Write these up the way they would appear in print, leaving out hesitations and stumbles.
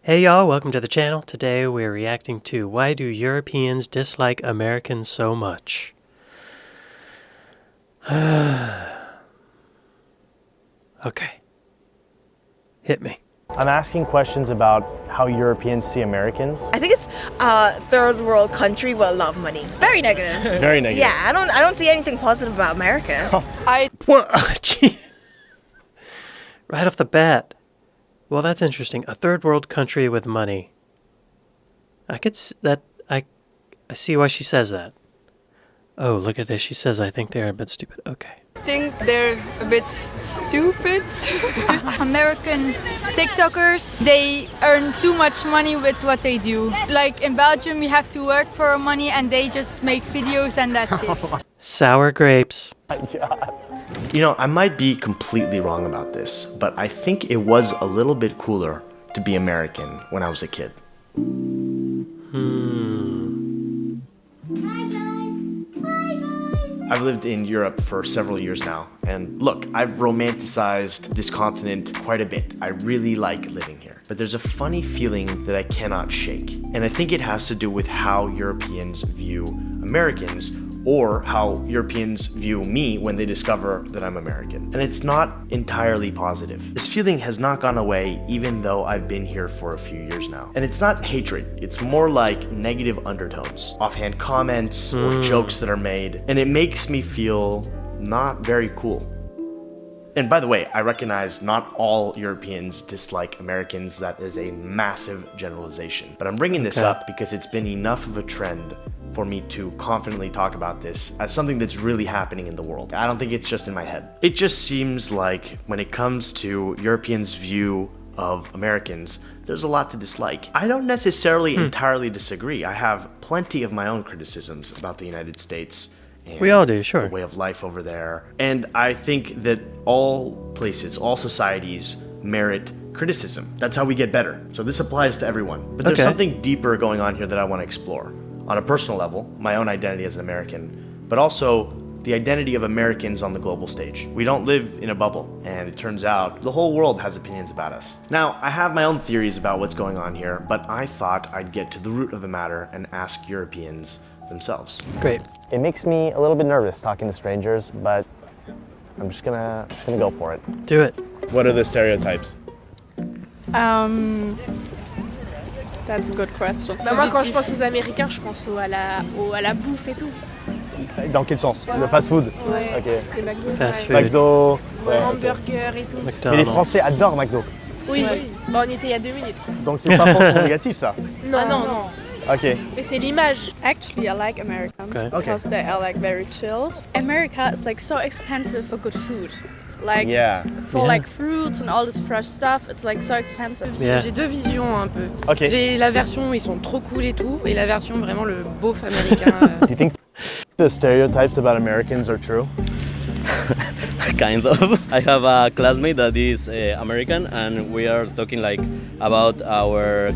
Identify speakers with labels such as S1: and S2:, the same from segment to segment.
S1: Hey y'all, welcome to the channel. Today we're reacting to why do Europeans dislike Americans so much? Okay. Hit me.
S2: I'm asking questions about how Europeans see Americans.
S3: I think it's a third world country with a lot of money. Very negative.
S2: Very negative.
S3: Yeah, I don't see anything positive about America.
S1: Gee. Right off the bat. Well, that's interesting. A third world country with money. I see why she says that. Oh, look at this. She says, I think they're a bit stupid. Okay.
S4: I think they're a bit stupid.
S5: American TikTokers, they earn too much money with what they do. Like in Belgium, you have to work for our money and they just make videos and that's it.
S1: Sour grapes.
S2: Oh my God.
S6: You know, I might be completely wrong about this, but I think it was a little bit cooler to be American when I was a kid. I've lived in Europe for several years now, and look, I've romanticized this continent quite a bit. I really like living here. But there's a funny feeling that I cannot shake, and I think it has to do with how Europeans view Americans, or how Europeans view me when they discover that I'm American. And it's not entirely positive. This feeling has not gone away even though I've been here for a few years now. And it's not hatred, it's more like negative undertones, offhand comments or jokes that are made, and it makes me feel not very cool. And by the way, I recognize not all Europeans dislike Americans. That is a massive generalization. But I'm bringing this up because it's been enough of a trend for me to confidently talk about this as something that's really happening in the world. I don't think it's just in my head. It just seems like when it comes to Europeans' view of Americans, there's a lot to dislike. I don't necessarily entirely disagree. I have plenty of my own criticisms about the United States. And
S1: We all do, sure.
S6: the way of life over there. And I think that all places, all societies merit criticism. That's how we get better. So this applies to everyone. But there's something deeper going on here that I want to explore. On a personal level, my own identity as an American, but also the identity of Americans on the global stage. We don't live in a bubble, and it turns out the whole world has opinions about us. Now, I have my own theories about what's going on here, but I thought I'd get to the root of the matter and ask Europeans themselves.
S1: Great.
S2: It makes me a little bit nervous talking to strangers, but I'm just gonna go for it.
S1: Do it.
S2: What are the stereotypes?
S4: That's a good question. Bah moi, quand je pense aux Américains, je pense à la bouffe et tout.
S2: Dans quel sens? Le fast-food?
S4: Ouais,
S2: Ok.
S4: parce que McDo,
S1: Fast
S4: pareil.
S1: food.
S2: McDo. Ouais, ok.
S4: Hamburger et tout.
S2: Mais les
S1: McDonald's.
S2: Français adorent McDo.
S4: Oui, bah, on y était il y a 2 minutes.
S2: Donc c'est pas forcément négatif ça.
S4: Non, non.
S2: Ok.
S4: Mais c'est l'image. Actually, I like Americans because they are like very chilled. America is like so expensive for good food. Like for like fruits and all this fresh stuff, it's like so expensive.
S1: Yeah.
S7: J'ai deux visions un peu.
S2: Ok.
S7: J'ai la version où ils sont trop cool et tout, et la version vraiment le beauf américain.
S2: Do you think the stereotypes about Americans are true?
S8: Kind of. I have a classmate that is American, and we are talking like about our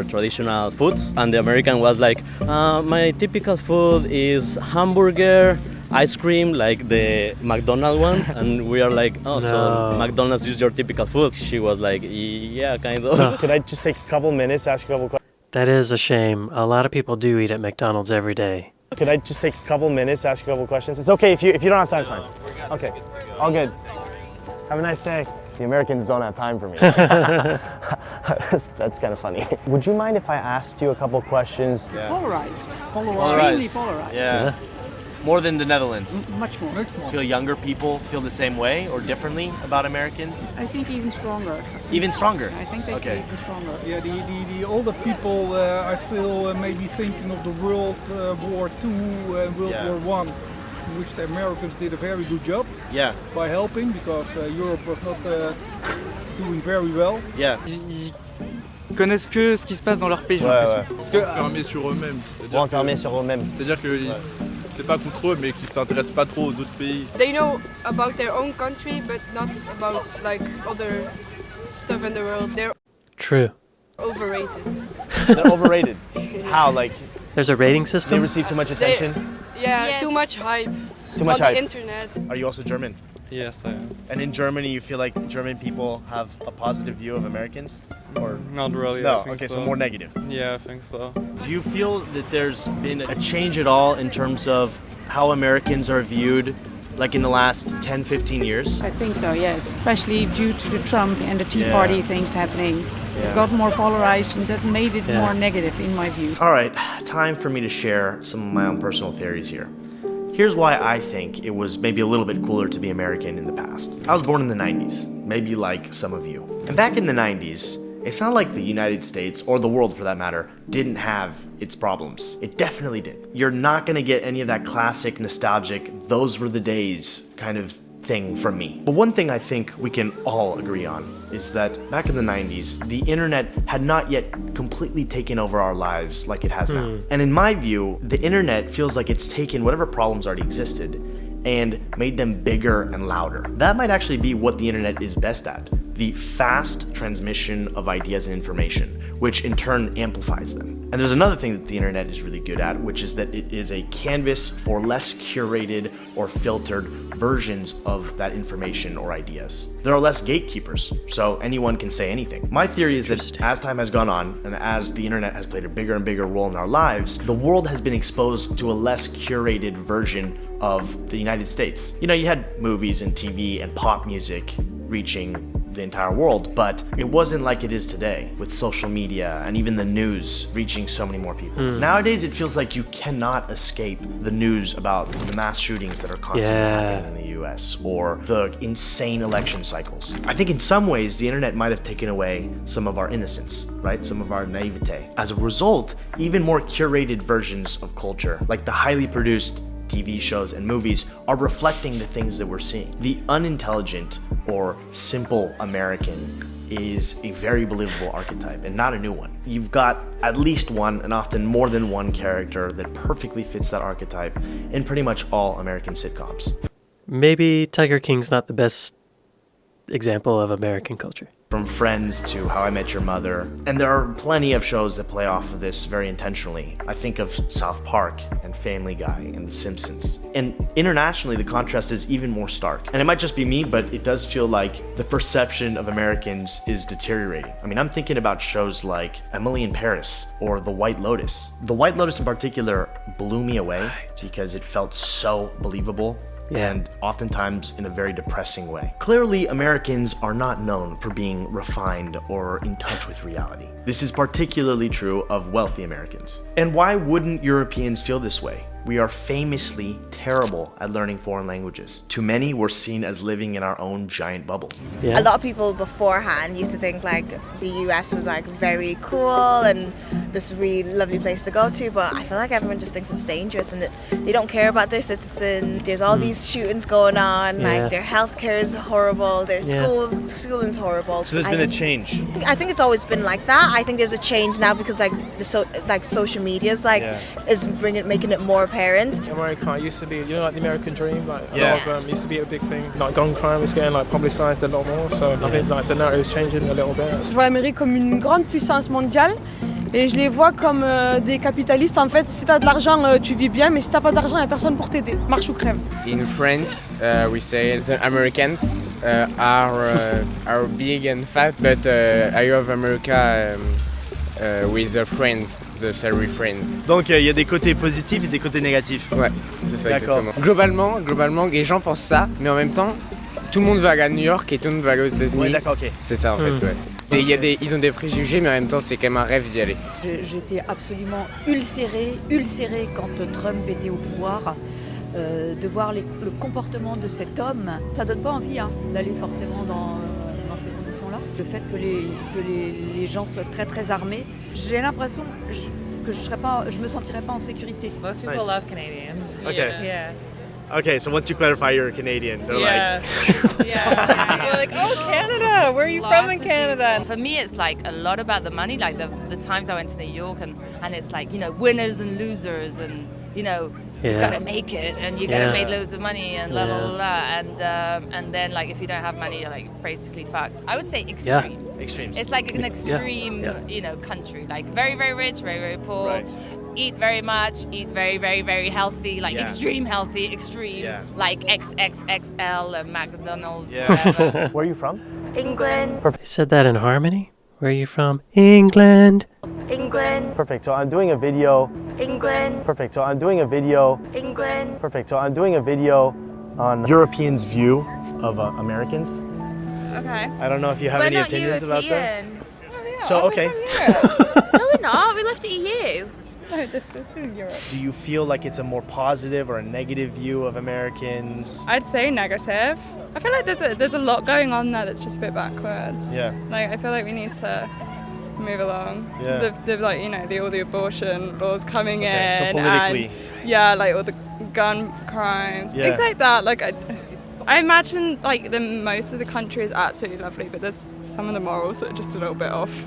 S8: traditional foods. And the American was like, my typical food is hamburger, ice cream, like the McDonald's one. And we are like, oh, so McDonald's is your typical food. She was like, yeah, kind of.
S2: Could I just take a couple minutes to ask you a couple questions?
S1: That is a shame. A lot of people do eat at McDonald's every day.
S2: Could I just take a couple minutes to ask you a couple questions? It's okay if you don't have time, it's fine. Okay, all good. Have a nice day. The Americans don't have time for me. That's kind of funny. Would you mind if I asked you a couple questions?
S9: Polarized.
S6: Polarized.
S9: Extremely polarized.
S6: Yeah. More than the Netherlands.
S9: Much more.
S6: Feel younger people feel the same way or differently about American?
S9: I think even stronger.
S6: Even stronger?
S9: I think they feel even stronger.
S10: Yeah, the older people, I feel maybe thinking of the World War II and World War I, in which the Americans did a very good job by helping, because Europe was not doing very well.
S6: Yeah.
S11: Ils connaissent que ce qui se passe dans leur pays, j'ai l'impression. Parce que
S12: enfermés sur eux-mêmes.
S2: Enfermés sur eux-mêmes.
S12: C'est-à-dire que c'est pas contre eux, mais qu'ils s'intéressent pas trop aux autres pays.
S4: They know about their own country, but not about like other stuff in the world. They're
S1: True.
S4: overrated.
S2: They're overrated. How? Like
S1: There's a rating
S2: they
S1: system?
S2: receive too much attention?
S4: Too much hype.
S2: Too much
S4: on
S2: hype.
S4: the internet.
S6: Are you also German?
S11: Yes, I am.
S6: And in Germany, you feel like German people have a positive view of Americans?
S2: or
S12: Not really.
S2: no?
S12: I think
S2: Okay, so more negative.
S12: Yeah, I think so.
S8: Do you feel that there's been a change at all in terms of how Americans are viewed, like in the last 10, 15 years?
S9: I think so, yes. Especially due to the Trump and the Tea Party things happening. It got more polarized and that made it more negative in my view.
S6: All right, time for me to share some of my own personal theories here. Here's why I think it was maybe a little bit cooler to be American in the past. I was born in the 90s, maybe like some of you. And back in the 90s, it's not like the United States, or the world for that matter, didn't have its problems. It definitely did. You're not gonna get any of that classic, nostalgic, those were the days kind of thing from me. But one thing I think we can all agree on is that back in the 90s, the internet had not yet completely taken over our lives like it has now. And in my view, the internet feels like it's taken whatever problems already existed and made them bigger and louder. That might actually be what the internet is best at, the fast transmission of ideas and information, which in turn amplifies them. And there's another thing that the internet is really good at, which is that it is a canvas for less curated or filtered versions of that information or ideas. There are less gatekeepers, so anyone can say anything. My theory is that as time has gone on, and as the internet has played a bigger and bigger role in our lives, the world has been exposed to a less curated version of the United States. You know, you had movies and TV and pop music reaching the entire world, but it wasn't like it is today with social media and even the news reaching so many more people. Nowadays, it feels like you cannot escape the news about the mass shootings that are constantly happening in the US or the insane election cycles. I think in some ways, the internet might have taken away some of our innocence, right? Some of our naivete. As a result, even more curated versions of culture, like the highly produced TV shows and movies, are reflecting the things that we're seeing. The unintelligent or simple American is a very believable archetype and not a new one. You've got at least one and often more than one character that perfectly fits that archetype in pretty much all American sitcoms.
S1: Maybe Tiger King's not the best example of American culture.
S6: From Friends to How I Met Your Mother. And there are plenty of shows that play off of this very intentionally. I think of South Park and Family Guy and The Simpsons. And internationally, the contrast is even more stark. And it might just be me, but it does feel like the perception of Americans is deteriorating. I mean, I'm thinking about shows like Emily in Paris or The White Lotus. The White Lotus in particular blew me away because it felt so believable. And oftentimes in a very depressing way. Clearly, Americans are not known for being refined or in touch with reality. This is particularly true of wealthy Americans. And why wouldn't Europeans feel this way? We are famously terrible at learning foreign languages. To many, we're seen as living in our own giant bubble.
S3: A lot of people beforehand used to think like the US was like very cool and this really lovely place to go to, but I feel like everyone just thinks it's dangerous and that they don't care about their citizens. There's all these shootings going on, like their healthcare is horrible, their schooling's horrible.
S2: So there's been a change.
S3: I think it's always been like that. I think there's a change now because like social media is is making it more apparent.
S13: America used to be, you know, like the American dream, like a lot of them used to be a big thing. Like gun crime is getting like publicized a lot more, so I think like the narrative is changing a little bit.
S14: Je vois l'Amérique comme une grande puissance mondiale et je les vois comme des capitalistes. En fait, si t'as de l'argent, tu vis bien, mais si t'as pas d'argent, y a personne pour t'aider. Marche ou crève.
S15: In France, we say the Americans are big and fat, but I love America with the friends, the salary friends.
S2: Donc il y a des côtés positifs et des côtés négatifs.
S15: Ouais, c'est ça exactement. Globalement, les gens pensent ça, mais en même temps, tout le monde va aller à New York et tout le monde va aller aux États-Unis.
S2: Ouais, d'accord, ok.
S15: C'est ça en fait, ouais. Ils ont des préjugés, mais en même temps, c'est quand même un rêve d'y aller.
S9: J'étais absolument ulcérée quand Trump était au pouvoir. De voir le comportement de cet homme, ça donne pas envie d'aller forcément dans ces conditions-là. Le fait que les gens soient très très armés, j'ai l'impression que je me sentirais pas en sécurité.
S16: Most people love Canadians.
S2: Okay.
S16: Yeah.
S2: Okay, so once you clarify you're a Canadian, they're
S16: yeah. They're like, oh, Canada, where are you from in Canada?
S17: For me, it's like a lot about the money, like the times I went to New York and it's like, you know, winners and losers and, you know, you gotta make it and you gotta make loads of money and blah, blah, blah. And then like if you don't have money, you're like basically fucked. I would say extremes.
S2: Extremes.
S17: It's like an extreme, you know, country, like very, very rich, very, very poor.
S2: Right.
S17: Eat very much, eat very, very, very healthy, like extreme healthy, extreme, like XXXL, McDonald's, whatever.
S2: Where are you from?
S18: England.
S1: They said that in harmony? Where are you from? England.
S18: England.
S2: Perfect. So I'm doing a video.
S18: England.
S2: Perfect. So I'm doing a video.
S18: England.
S2: Perfect. So I'm doing a video on Europeans' view of Americans.
S3: Okay.
S2: I don't know if you have any opinions about that. So, okay.
S18: No, we're not. We left it to you.
S3: No, this is in Europe.
S2: Do you feel like it's a more positive or a negative view of Americans?
S3: I'd say negative. I feel like there's a lot going on there that's just a bit backwards.
S2: Yeah.
S3: Like I feel like we need to move along.
S2: Yeah.
S3: The like all the abortion laws coming in.
S2: So politically.
S3: And, yeah, like all the gun crimes, things like that. Like I imagine like most of the country is absolutely lovely, but there's some of the morals that are just a little bit off.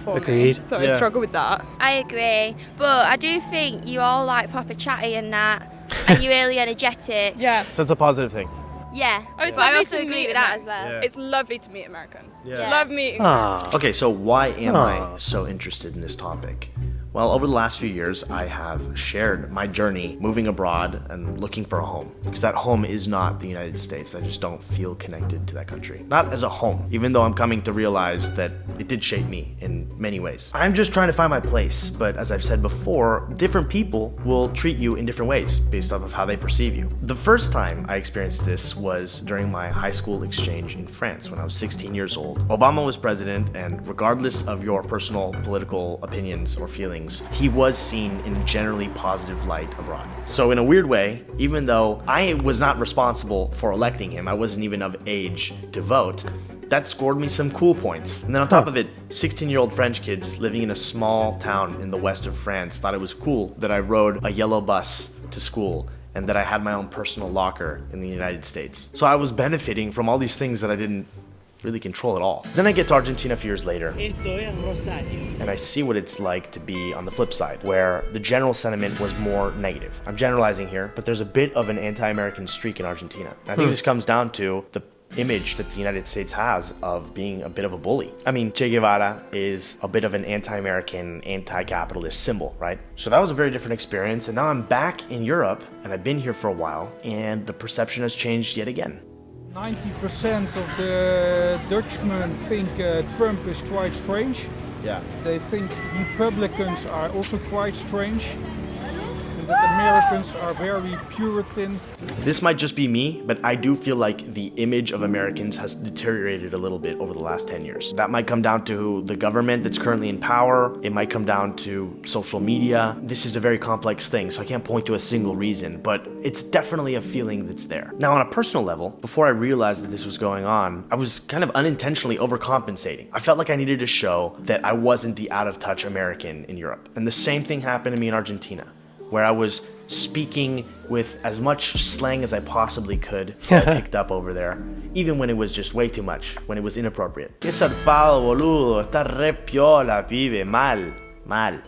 S1: Agreed.
S3: So I struggle with that.
S18: I agree, but I do think you all like proper chatty and that, and you're really energetic.
S3: Yeah.
S2: So it's a positive thing.
S18: Yeah.
S3: Oh, it's
S18: but I
S3: lovely
S18: also
S3: to
S18: agree
S3: meet
S18: with that as well.
S2: Yeah.
S3: It's lovely to meet Americans.
S2: Yeah.
S3: Love meeting.
S6: Okay, so why am I so interested in this topic? Well, over the last few years, I have shared my journey moving abroad and looking for a home. Because that home is not the United States. I just don't feel connected to that country. Not as a home, even though I'm coming to realize that it did shape me in many ways. I'm just trying to find my place, but as I've said before, different people will treat you in different ways based off of how they perceive you. The first time I experienced this was during my high school exchange in France when I was 16 years old. Obama was president, and regardless of your personal political opinions or feelings, he was seen in generally positive light abroad. So in a weird way, even though I was not responsible for electing him, I wasn't even of age to vote, that scored me some cool points. And then on top of it, 16-year-old French kids living in a small town in the west of France thought it was cool that I rode a yellow bus to school and that I had my own personal locker in the United States. So I was benefiting from all these things that I didn't really control at all. Then I get to Argentina a few years later, and I see what it's like to be on the flip side, where the general sentiment was more negative. I'm generalizing here, but there's a bit of an anti-American streak in Argentina. And I think this comes down to the image that the United States has of being a bit of a bully. I mean, Che Guevara is a bit of an anti-American, anti-capitalist symbol, right? So that was a very different experience, and now I'm back in Europe, and I've been here for a while, and the perception has changed yet again.
S10: 90% of the Dutchmen think Trump is quite strange.
S2: Yeah.
S10: They think Republicans are also quite strange. And that Americans are very Puritan.
S6: This might just be me, but I do feel like the image of Americans has deteriorated a little bit over the last 10 years. That might come down to the government that's currently in power. It might come down to social media. This is a very complex thing, so I can't point to a single reason, but it's definitely a feeling that's there. Now, on a personal level, before I realized that this was going on, I was kind of unintentionally overcompensating. I felt like I needed to show that I wasn't the out-of-touch American in Europe. And the same thing happened to me in Argentina, where I was speaking with as much slang as I possibly could that I picked up over there, even when it was just way too much, when it was inappropriate. Que zarpado, boludo, está re piola, pibe, mal.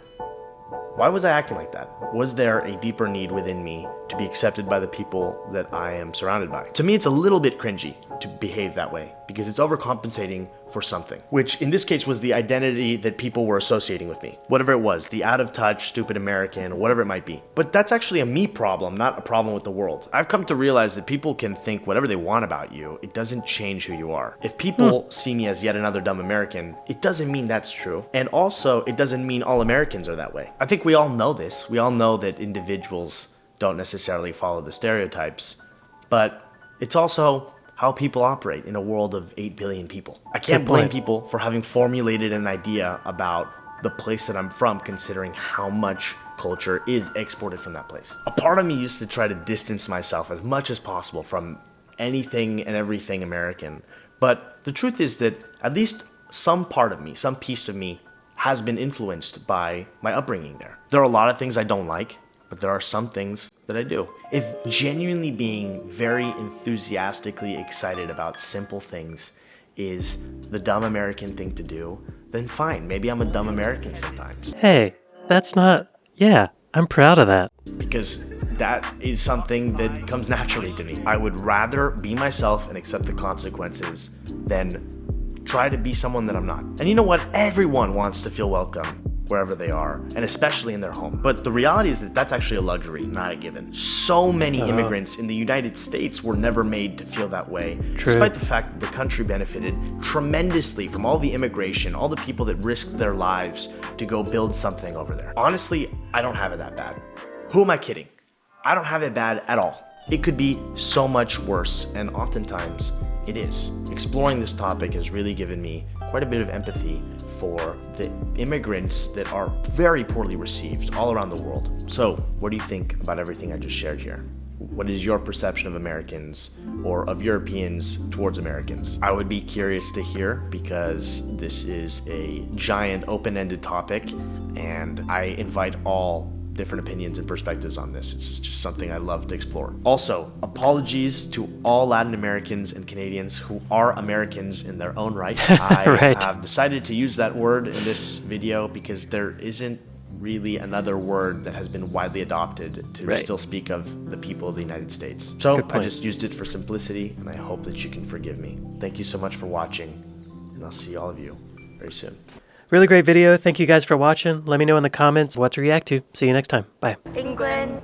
S6: Why was I acting like that? Was there a deeper need within me to be accepted by the people that I am surrounded by? To me, it's a little bit cringy to behave that way because it's overcompensating for something, which in this case was the identity that people were associating with me. Whatever it was, the out-of-touch, stupid American, or whatever it might be. But that's actually a me problem, not a problem with the world. I've come to realize that people can think whatever they want about you. It doesn't change who you are. If people see me as yet another dumb American, it doesn't mean that's true. And also, it doesn't mean all Americans are that way. I think we all know this. We all know that individuals don't necessarily follow the stereotypes, but it's also how people operate in a world of 8 billion people. I can't blame people for having formulated an idea about the place that I'm from, considering how much culture is exported from that place. A part of me used to try to distance myself as much as possible from anything and everything American, but the truth is that at least some part of me, some piece of me, has been influenced by my upbringing there. There are a lot of things I don't like, but there are some things that I do. If genuinely being very enthusiastically excited about simple things is the dumb American thing to do, then fine, maybe I'm a dumb American sometimes.
S1: Hey, that's not... Yeah, I'm proud of that.
S6: Because that is something that comes naturally to me. I would rather be myself and accept the consequences than try to be someone that I'm not. And you know what? Everyone wants to feel welcome. wherever they are, and especially in their home. But the reality is that that's actually a luxury, not a given. So many immigrants in the United States were never made to feel that way, despite the fact that the country benefited tremendously from all the immigration, all the people that risked their lives to go build something over there. Honestly, I don't have it that bad. Who am I kidding? I don't have it bad at all. It could be so much worse, and oftentimes it is. Exploring this topic has really given me quite a bit of empathy for the immigrants that are very poorly received all around the world. So, what do you think about everything I just shared here? What is your perception of Americans or of Europeans towards Americans? I would be curious to hear, because this is a giant open-ended topic, and I invite all different opinions and perspectives on this. It's just something I love to explore. Also, apologies to all Latin Americans and Canadians who are Americans in their own right. I have decided to use that word in this video because there isn't really another word that has been widely adopted to still speak of the people of the United States. So I just used it for simplicity, and I hope that you can forgive me. Thank you so much for watching, and I'll see all of you very soon.
S1: Really great video. Thank you guys for watching. Let me know in the comments what to react to. See you next time. Bye.
S18: England.